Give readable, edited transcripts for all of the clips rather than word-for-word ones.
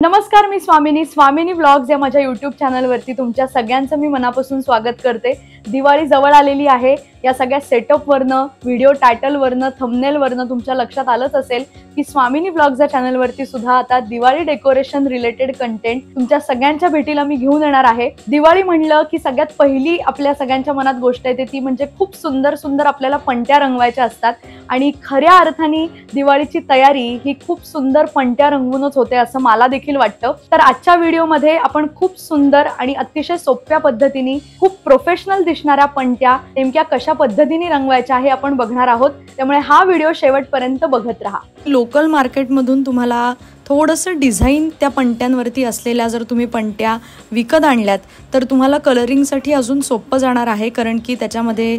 नमस्कार, मी स्वामिनी व्लॉग्स या माझ्या यूट्यूब चॅनलवरती तुमच्या सगळ्यांचं मी मनापासून स्वागत करते। दिवाळी जवळ आलेली आहे। या सगळ्या सेटअपवरनं, व्हिडिओ टायटलवरनं, थंबनेलवरनं तुमच्या लक्षात आलंच असेल की स्वामिनी व्लॉग्स या चॅनलवरती सुद्धा आता दिवाळी डेकोरेशन रिलेटेड कंटेंट तुमच्या सगळ्यांच्या भेटीला मी घेऊन येणार आहे। दिवाळी म्हणलं की सगळ्यात पहिली आपल्या सगळ्यांच्या मनात गोष्ट येते ती म्हणजे खूप सुंदर सुंदर आपल्याला पणत्या रंगवायच्या असतात आणि खऱ्या अर्थाने दिवाळीची तयारी ही खूप सुंदर पणत्या रंगवूनच होते असं मला देखील वाटतं। तर आजच्या व्हिडिओमध्ये आपण खूप सुंदर आणि अतिशय सोप्या पद्धतीने खूप प्रोफेशनल दिसणाऱ्या पणत्या नेमक्या कशा पद्धतीने रंगवायच्या हे आपण बघणार आहोत, त्यामुळे हा व्हिडिओ शेवटपर्यंत बघत राहा। लोकल मार्केटमधून तुम्हाला थोडंसं डिझाईन त्या पणत्यांवरती असलेल्या जर तुम्ही पणत्या विकत आणल्यात तर तुम्हाला कलरिंगसाठी अजून सोपं जाणार आहे, कारण की त्याच्यामध्ये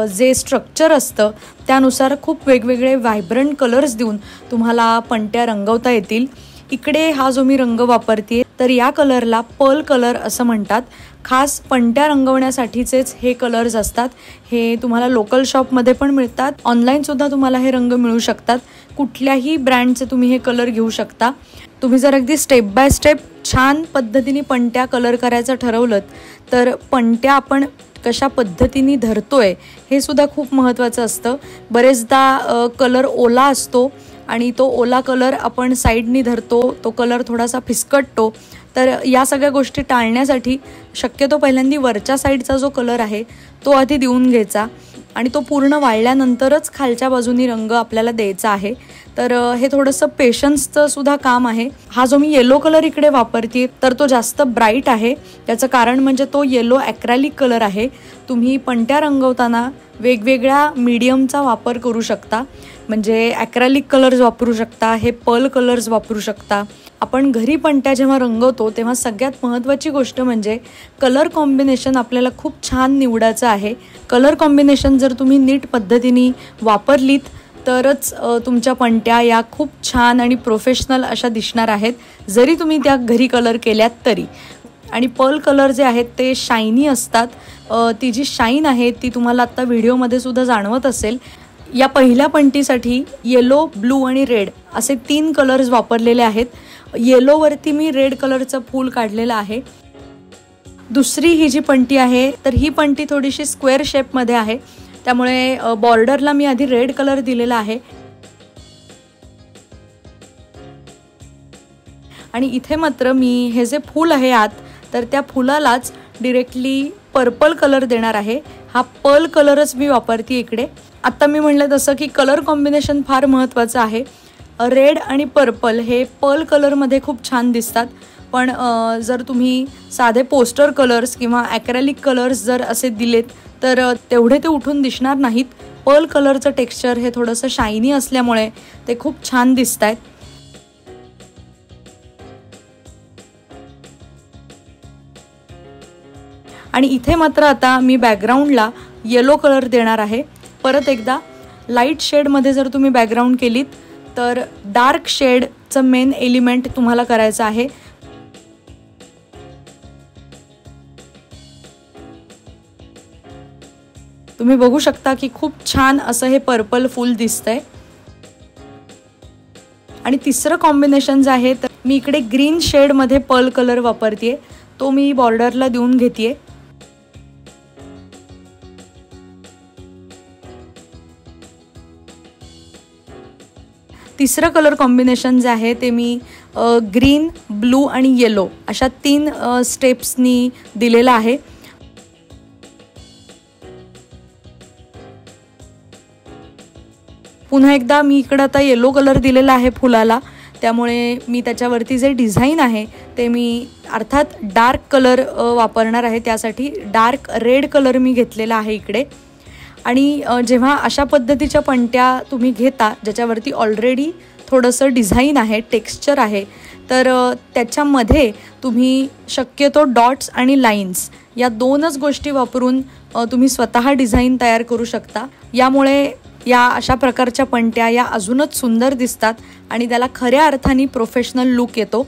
जे स्ट्रक्चर असतं त्यानुसार खूप वेगवेगळे व्हायब्रंट कलर्स देऊन तुम्हाला पणत्या रंगवता येतील। इकडे हा जो मी रंग वापरते तर या कलरला पर्ल कलर असं म्हणतात। खास पणत्या रंगवण्यासाठीचेच हे कलर्स असतात। हे तुम्हाला लोकल शॉपमध्ये पण मिळतात, ऑनलाईन सुद्धा तुम्हाला हे रंग मिळू शकतात। कुठल्याही ब्रँडचे तुम्ही हे कलर घेऊ शकता। तुम्ही जर अगदी स्टेप बाय स्टेप छान पद्धतीने पणत्या कलर करायचं ठरवलं तर पणत्या आपण कशा पद्धतीने धरतोय हे सुद्धा खूप महत्त्वाचं असतं। बरेचदा कलर ओला असतो आणि तो ओला कलर आपण साईडनी धरतो, तो कलर थोडासा फिसकटतो। तर या सगळ्या गोष्टी टाळण्यासाठी शक्यतो पहिल्यांदा वरच्या साईडचा जो कलर आहे तो आधी देऊन घ्यायचा आणि तो पूर्ण वाळल्यानंतरच खालच्या बाजूनी रंग आपल्याला द्यायचा आहे। तर हे थोडंसं पेशन्सचं सुद्धा काम आहे। हा जो मी येलो कलर इकडे वापरते तर तो जास्त ब्राईट आहे, त्याचं कारण म्हणजे तो येलो ॲक्रेलिक कलर आहे। तुम्ही पणत्या रंगवताना वेगवेगळ्या मीडियमचा वापर करू शकता, म्हणजे ॲक्रेलिक कलर्स वापरू शकता, हे पर्ल कलर्स वापरू शकता। आपण घरी पणत्या जेव्हा रंगवतो तेव्हा सगळ्यात महत्त्वाची गोष्ट म्हणजे कलर कॉम्बिनेशन आपल्याला खूप छान निवडायचं आहे। कलर कॉम्बिनेशन जर तुम्ही नीट पद्धतीने वापरलीत तरच तुमच्या पणत्या या खूप छान आणि प्रोफेशनल अशा दिसणार आहेत, जरी तुम्ही त्या घरी कलर केल्यात तरी। आणि पर्ल कलर जे आहेत ते शायनी असतात, ती जी शाईन आहे ती तुम्हाला आत्ता व्हिडिओमध्ये सुद्धा जाणवत असेल। या पहिल्या पणतीसाठी येलो, ब्लू आणि रेड असे 3 कलर्स वापरलेले आहेत। येलोवरती मी रेड कलरचं फूल काढलेलं आहे। दुसरी ही जी पणती आहे तर ही पणती थोडीशी स्क्वेअर शेपमध्ये आहे, त्यामुळे बॉर्डरला मी आधी रेड कलर दिलेला आहे आणि इथे मात्र मी हे जे फूल आहे आत तर त्या फुलालाच डिरेक्टली पर्पल कलर देणार आहे। हा पर्ल कलरच मी वापरते इकडे। आता मी म्हणलं तसं की कलर कॉम्बिनेशन फार महत्त्वाचं आहे। रेड आणि पर्पल हे पर्ल कलरमध्ये खूप छान दिसतात, पण जर तुम्ही साधे पोस्टर कलर्स किंवा ॲक्रेलिक कलर्स जर असे दिलेत तर तेवढे ते उठून दिसणार नाहीत। पर्ल कलरचं टेक्स्चर हे थोडंसं शायनी असल्यामुळे ते खूप छान दिसत आहेत। आणि इथे मात्र आता मी बॅकग्राऊंडला येलो कलर देणार आहे। परत एकदा लाईट शेडमध्ये जर तुम्ही बॅकग्राऊंड केलीत तर डार्क शेडचं मेन एलिमेंट तुम्हाला करायचं आहे। तुम्ही बघू शकता की खूप छान असं हे पर्पल फूल दिसतंय। आणि तिसरं कॉम्बिनेशन जे आहे तर मी इकडे ग्रीन शेडमध्ये पर्ल कलर वापरते, तो मी बॉर्डरला देऊन घेते। तिसरं कलर कॉम्बिनेशन जे आहे ते मी ग्रीन, ब्लू आणि येलो अशा 3 स्टेप्सनी दिलेलं आहे। पुन्हा एकदा मी इकडं आता येलो कलर दिलेला आहे फुलाला, त्यामुळे मी त्याच्यावरती जे डिझाईन आहे ते मी अर्थात डार्क कलर वापरणार आहे। त्यासाठी डार्क रेड कलर मी घेतलेला आहे इकडे। आणि जेव्हा अशा पद्धतीच्या पणत्या तुम्ही घेता ज्याच्यावरती ऑलरेडी थोडंसं डिझाईन आहे, टेक्स्चर आहे, तर त्याच्यामध्ये तुम्ही शक्यतो डॉट्स आणि लाईन्स या 2च गोष्टी वापरून तुम्ही स्वतः डिझाईन तयार करू शकता। यामुळे या अशा प्रकारच्या पणत्या या अजूनच सुंदर दिसतात आणि त्याला खऱ्या अर्थाने प्रोफेशनल लुक येतो।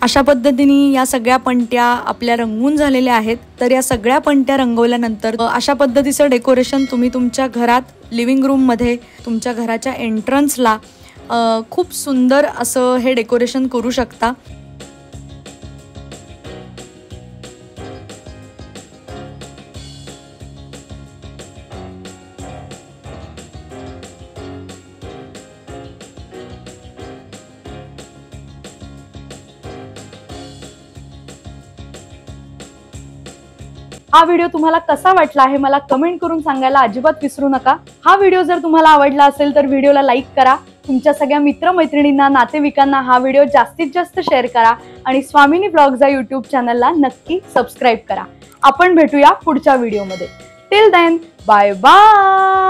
अशा पद्धतीने या सगळ्या पणत्या आपल्या रंगवून झालेल्या आहेत। तर या सगळ्या पणत्या रंगवल्यानंतर अशा पद्धतीचं डेकोरेशन तुम्ही तुमच्या घरात लिव्हिंग रूममध्ये, तुमच्या घराच्या एंट्रन्सला खूप सुंदर असं हे डेकोरेशन करू शकता। हा व्हिडिओ तुम्हाला कसा वाटला आहे मला कमेंट करून सांगायला अजिबात विसरू नका। हा व्हिडिओ जर तुम्हाला आवडला असेल तर व्हिडिओला लाईक करा, तुमच्या सगळ्या मित्रमैत्रिणींना नातेवाईकांना हा व्हिडिओ जास्तीत जास्त शेअर करा आणि स्वामिनी व्लॉग्स या यूट्यूब चॅनलला नक्की सबस्क्राईब करा। आपण भेटूया पुढच्या व्हिडिओमध्ये। Till then bye bye.